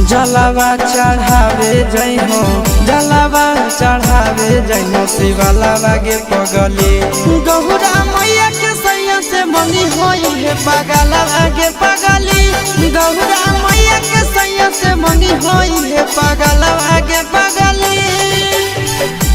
जलावा चढ़ावे जई हो, जलावा चढ़ावे जई हो, शिवलावा के पगली गौरा मैया के सैया से मंगी होई है पगलावा के पगली। गौरा मैया के सैया से मंगी होई है पगलावा के पगली।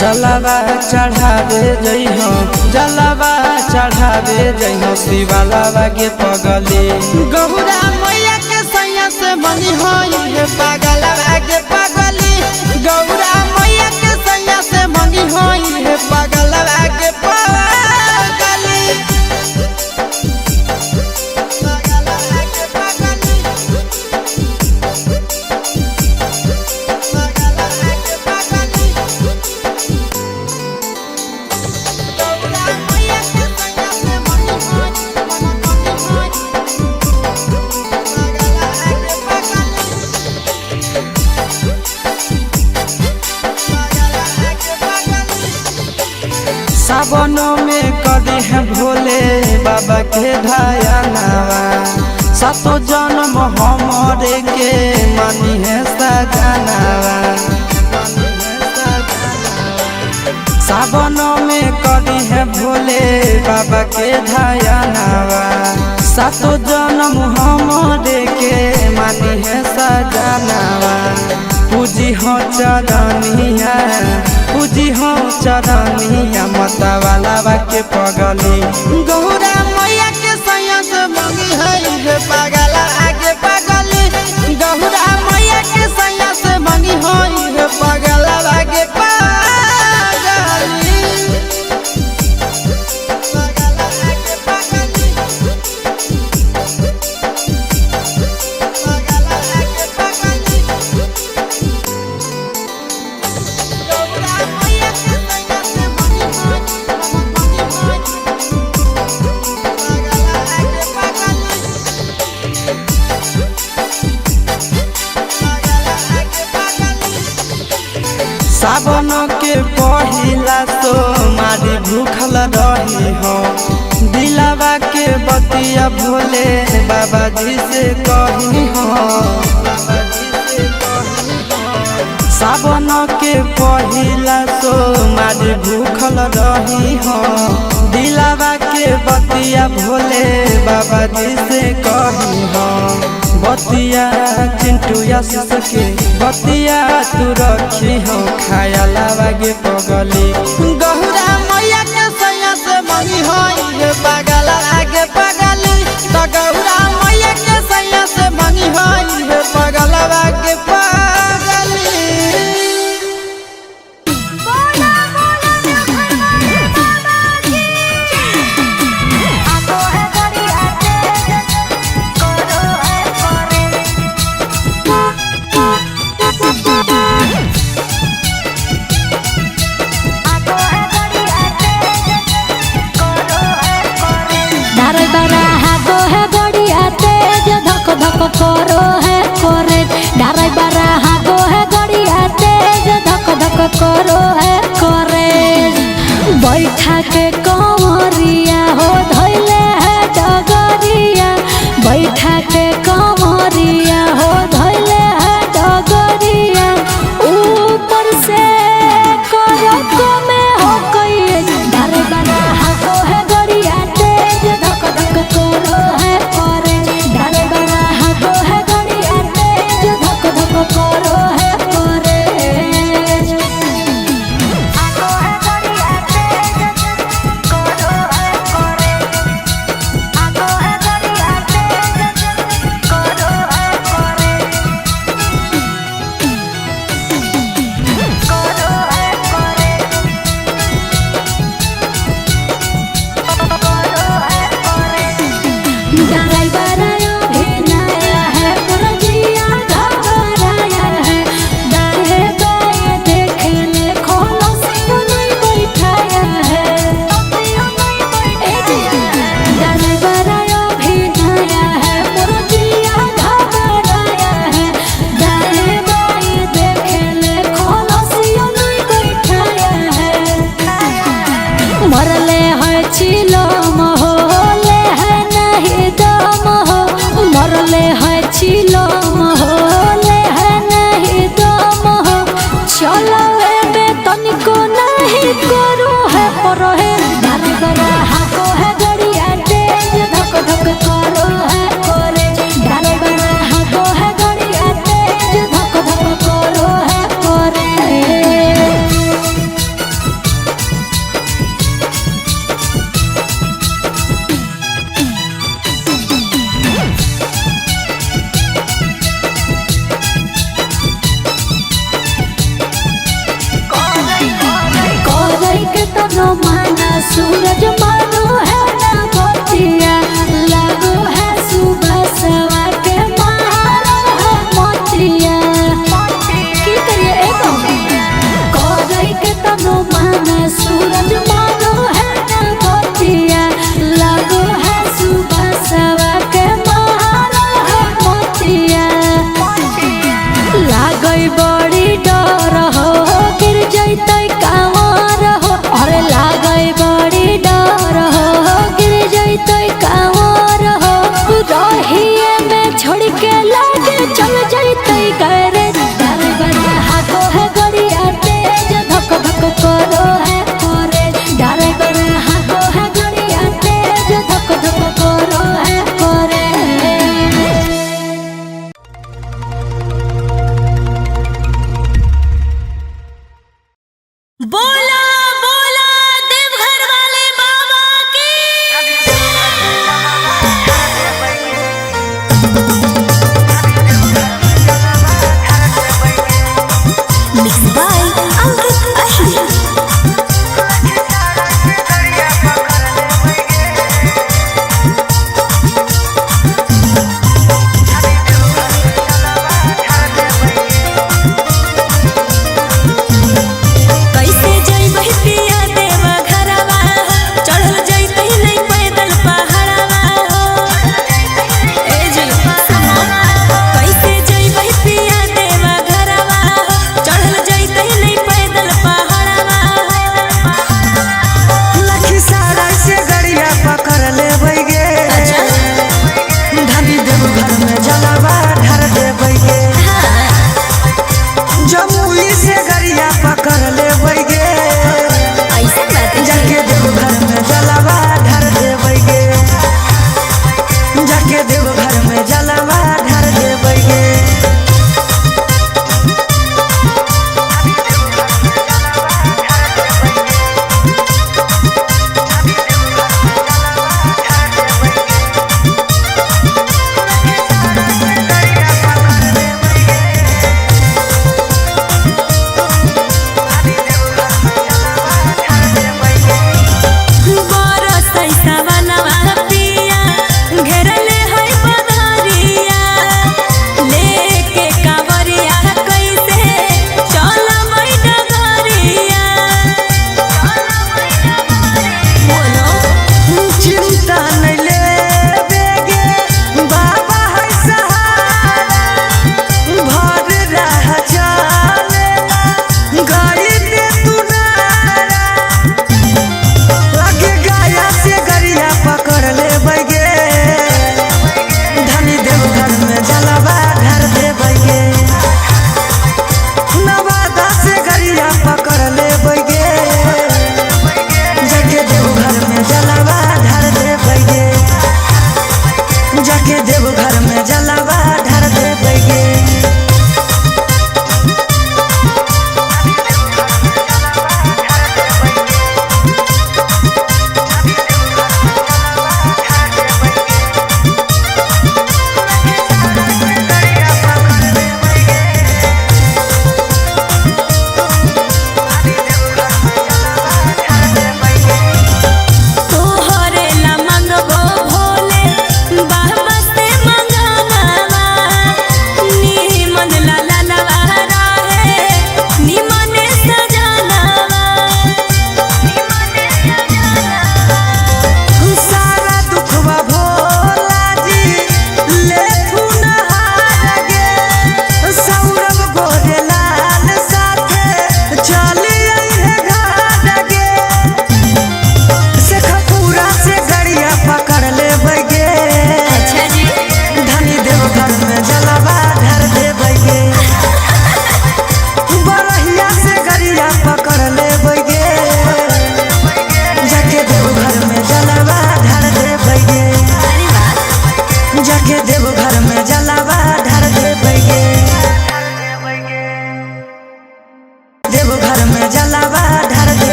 जलावा चढ़ावे जई हो, जलावा चढ़ावे जई हो, शिवलावा के पगली गौरा मैया के सैया से मंगी होई है पगलावा के पगली। गौरा मैया के सैया से मंगी होई है पगलावा के पगली। सावनों में कदी है भोले बाबा के ढायनावा, सातो जन्म हमरे के मानी है सजनावा। सावनों में कदी है भोले बाबा के ढायनावा, सातो जन्म हमरे के मानी है सजनावा। पूजी हो चरनिया, पूजी हो चरनिया, मतवालावा के पगली गौरा मैया के सैया से मंगी है पगला आगे पगली। गौरा मैया के सैया से मंगी है पगला आगे पगली। सावन के पहिला तो मारी भूखल रही हो, दिलावा के बतिया भोले बाबा जी से कही हो। सावन के पहिला तो मारी भूखल रही हो, दिलावा के बतिया भोले बाबा जी से कही हो। बतिया चिंटू आशीष के बतिया तू रखी हो, खायलावा के पगली गौरा मैया के सैया से मंगी होई पगला आगे पगली। तो गौरा मैया के सैया से मंगी होई पगला आगे पगली। I go के तनो माना सूरज मानो है ना मोतिया लागो है सुबह सवा के मारो है मोतिया की करिए एगो कोई के तनो माना सूरज मानो है ना मोतिया लागो है सुबह सवा के मारो है मोतिया लागई बड़ी डर हो गिर जैतै कांवर हो अरे लागई बड़ी डर हो गिर जैतै कांवर हो रहिए में छोड़ के लागे चल जैतै करे डर हाथों है गड़िया तेज धक धक करो है करे डर हाथों है गड़िया तेज धक धक करो है करे। बोला बोला देवघर वाले बाबा की मिक्स बाय अंकित अश्विन। कैसे जइबै पिया देवा घरवा चढ़ल जइतै नहीं पैदल पहाड़वा ए जी कैसे जइबै पिया देवा घरवा चढ़ल जइतै नहीं पैदल पहाड़वा लखीसराय से गड़िया पकड़ लेबै गे धनी देवघर में जलवा ढार देबै गे जमुई से गड़िया पकड़ लेबै गे ऐसे बात जाके देवघर में जलवा ढार देबै गे जाके देवघर में जलवा ढार देबै गे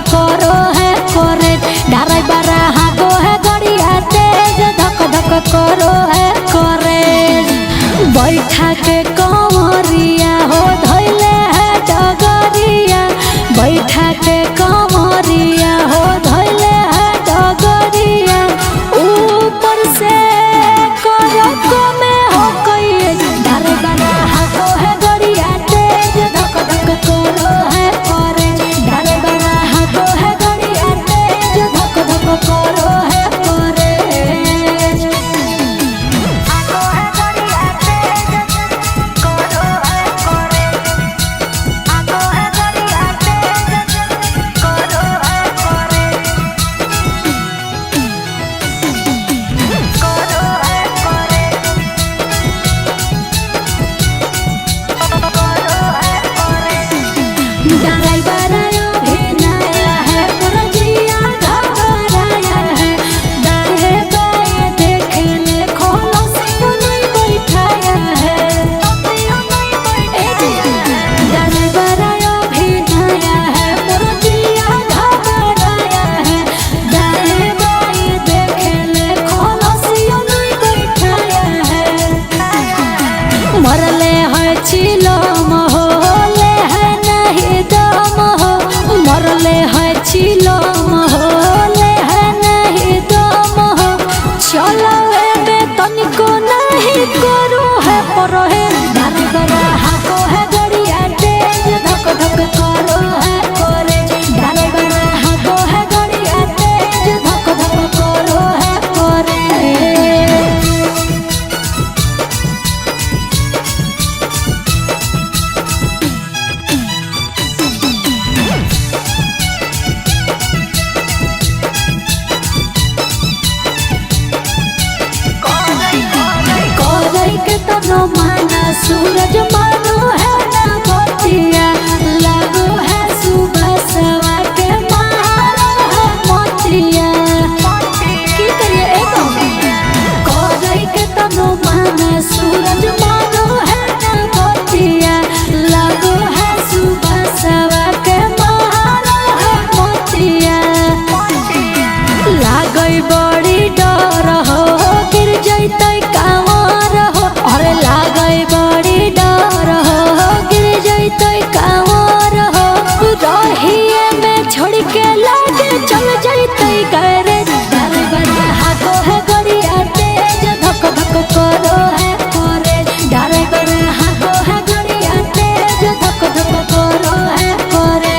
करो है करे ड्राइवर हागो है गड़िया तेज धक धक करो है करे बैठा के कमरिया हो धैले है डगरिया बैठा के कमरिया हो धैले है डगरिया ऊपर से करो में हो कई ड्राइवर हागो है गड़िया तेज धक धक करो है करे ड्राइवर हागो है गड़िया तेज धक धक करो है करे ड्राइवर अभी नया है पूरा जिया घबराया है दाएं बाएं देखने खोलो से नहीं बैठाया है ड्राइवर अभी नया है पूरा जिया घबराया है दाएं बाएं देखने खोलो से नहीं बैठाया है मरले है चिलम हो ले है नहीं दम हो मरले है चिलम हो ले है नहीं दम हो चलो बे तनिको नहीं करू है पर है ड्राइवर हाको है गड़िया तेज धक धक करो है करे ड्राइवर हाको है गड़िया तेज धक धक करो है करे कोई के तनो माना सूरज मानो है ना बतिया लागो है सुबह सवा के मारो है मोतिया की करिए एको कोई के तनो माना सूरज मानो है ना बतिया लागो है सुबह सवा के मारो है मोतिया लागई बड़ी डर हो गिर जैतै कांवर हो अरे लागई बड़ी डर हो गिर जैतै कांवर हो रहिए में छोड़ के लागे चल जैतै गैरेज ड्राइवर हाको है गड़िया तेज धक धक करो है करे ड्राइवर हाको है गड़िया तेज धक धक करो है करे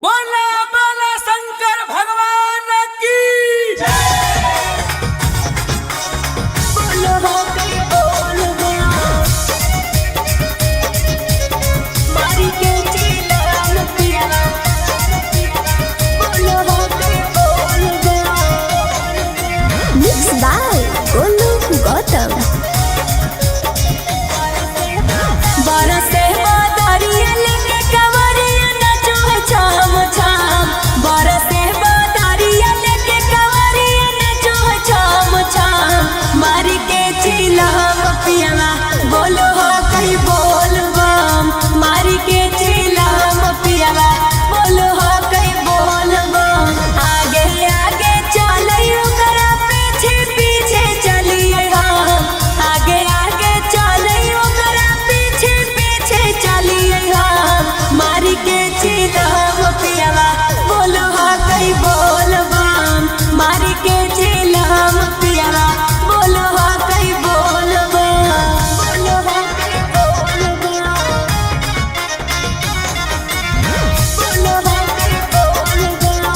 बोला बोला शंकर भगवान की बोलो के बोल गया मारी के चिल्लान पिया बोलो के बोल गया मिक्स बाय गोलू गौतम बरसे बादरिया लेके कवरिया नाचो है छाम छाम बरसे बादरिया लेके कवरिया नाचो है छाम छाम मारी के चिल्लाम पियाला बोलो हो कहीं बोल बम मारी के चिल्लाम पियाला बोलो हो कहीं बोल बम आगे आगे चलियो करा पीछे पीछे चलिए हम आगे आगे चलियो करा पीछे पीछे चलिए हम मारी के चिल्लाम पियाला बोलो हो कहीं बोल बम मारी के चिल्लाम पियाला बोलो हो कहीं बोल बम बोलो हो कहीं बोल बम बोलो हो कहीं बोल बम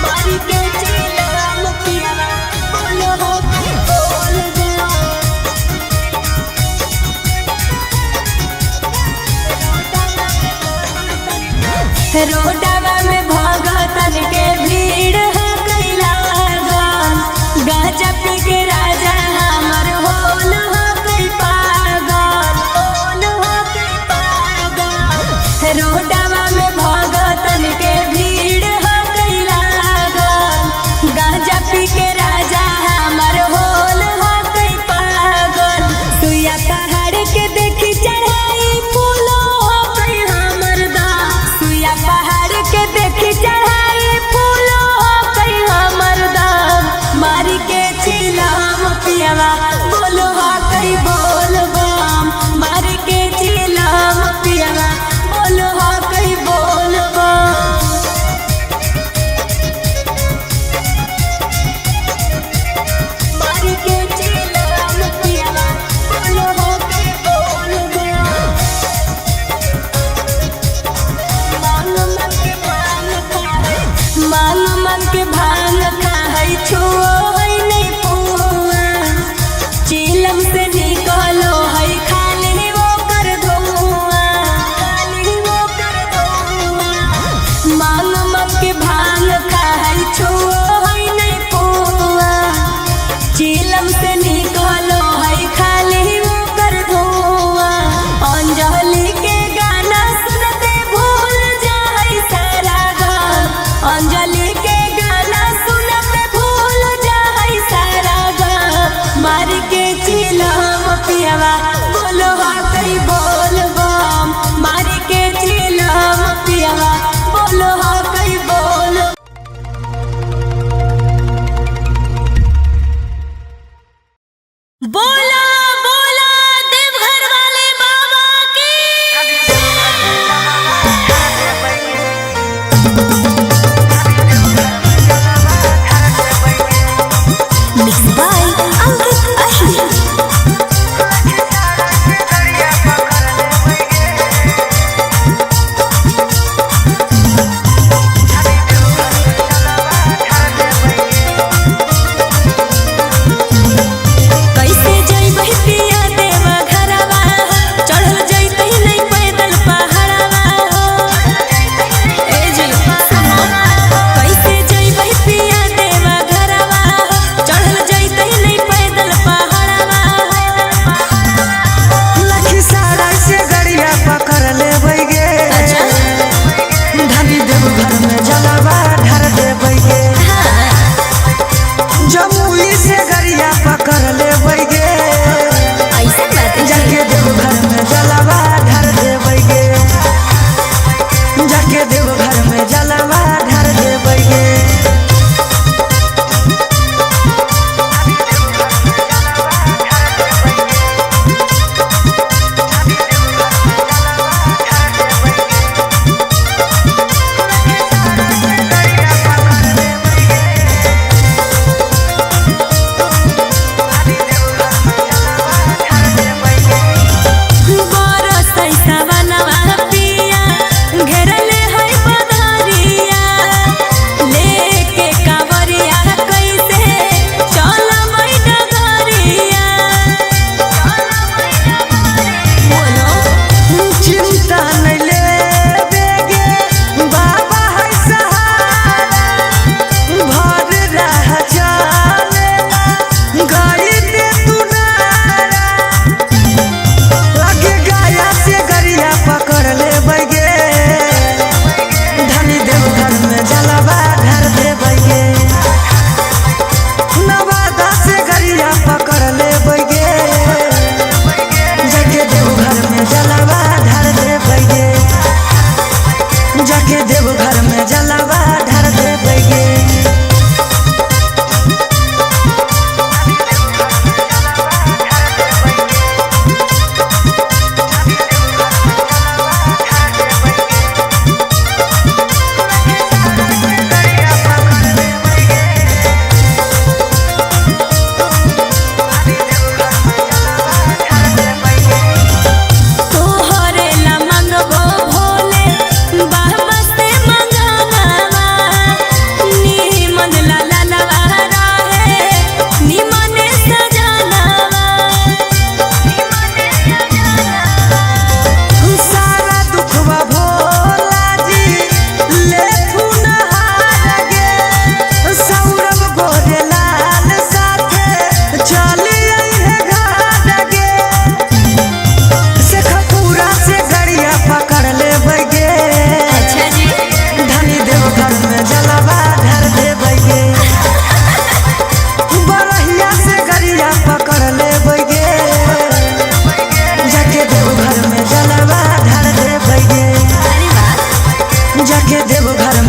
मारी के चिल्लाम पियाला बोलो हो कहीं बोल बम रोडवा में भगतन के भीड़ है कैला गाजा पी के राजा हमर होल हो कई पागल होल हो कई पागल रोडवा में भगतन के भीड़ है कैला गाजा पी के राजा हमर होल हो कई पागल सुइया पहाड़ के देख लागे देव घर